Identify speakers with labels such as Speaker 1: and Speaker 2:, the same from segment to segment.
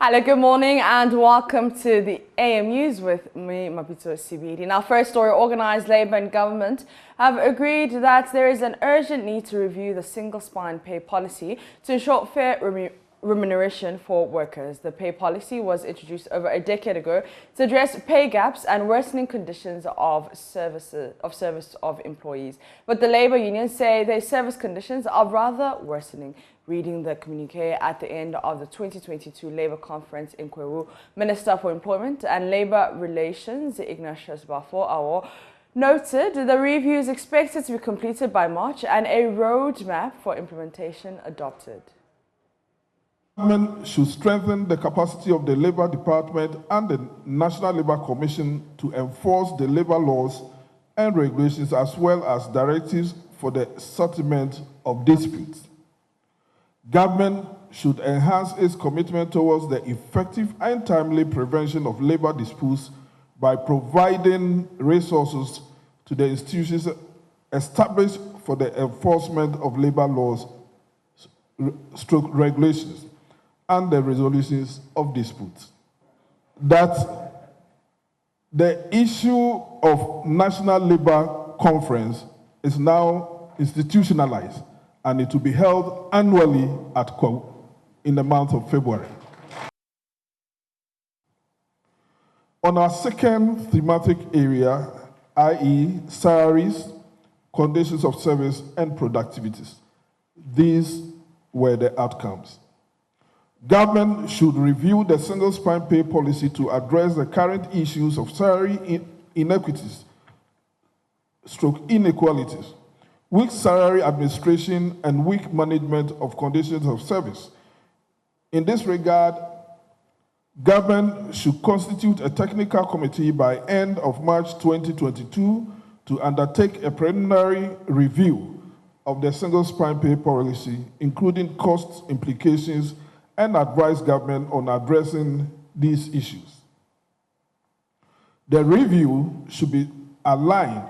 Speaker 1: Hello, good morning and welcome to the AM News with me, Mapito Sibidi. Now, first story, organised labour and government have agreed that there is an urgent need to review the single spine pay policy to ensure fair remuneration for workers. The pay policy was introduced over a decade ago to address pay gaps and worsening conditions of service of employees. But the labour unions say their service conditions are rather worsening. Reading the communique at the end of the 2022 Labour Conference in Kwewu, Minister for Employment and Labour Relations, Ignatius Bafo-Awo, noted the review is expected to be completed by March and a roadmap for implementation adopted.
Speaker 2: Government should strengthen the capacity of the Labour Department and the National Labour Commission to enforce the labour laws and regulations as well as directives for the settlement of disputes. Government should enhance its commitment towards the effective and timely prevention of labour disputes by providing resources to the institutions established for the enforcement of labour laws, regulations, and the resolutions of disputes. That the issue of National Labour Conference is now institutionalized, and it will be held annually at Kwewu in the month of February. On our second thematic area, i.e. salaries, conditions of service, and productivities, these were the outcomes. Government should review the single spine pay policy to address the current issues of salary inequities, inequalities, weak salary administration, and weak management of conditions of service. In this regard, government should constitute a technical committee by end of March 2022 to undertake a preliminary review of the single spine pay policy, including cost implications, and advise government on addressing these issues. The review should be aligned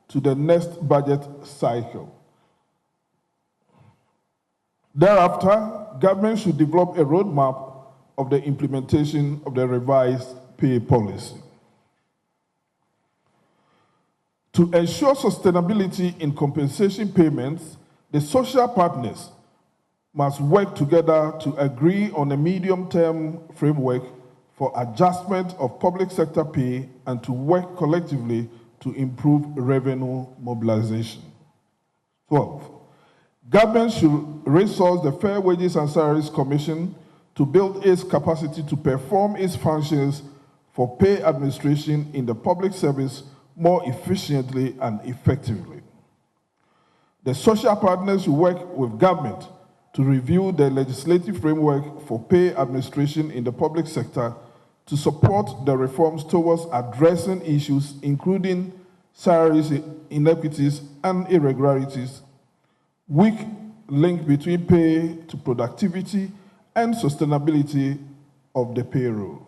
Speaker 2: to the next budget cycle. Thereafter, government should develop a roadmap of the implementation of the revised pay policy. To ensure sustainability in compensation payments, the social partners must work together to agree on a medium-term framework for adjustment of public sector pay and to work collectively to improve revenue mobilization. 12. Government should resource the Fair Wages and Salaries Commission to build its capacity to perform its functions for pay administration in the public service more efficiently and effectively. The social partners will work with government to review the legislative framework for pay administration in the public sector to support the reforms towards addressing issues including salaries inequities and irregularities, weak link between pay to productivity, and sustainability of the payroll.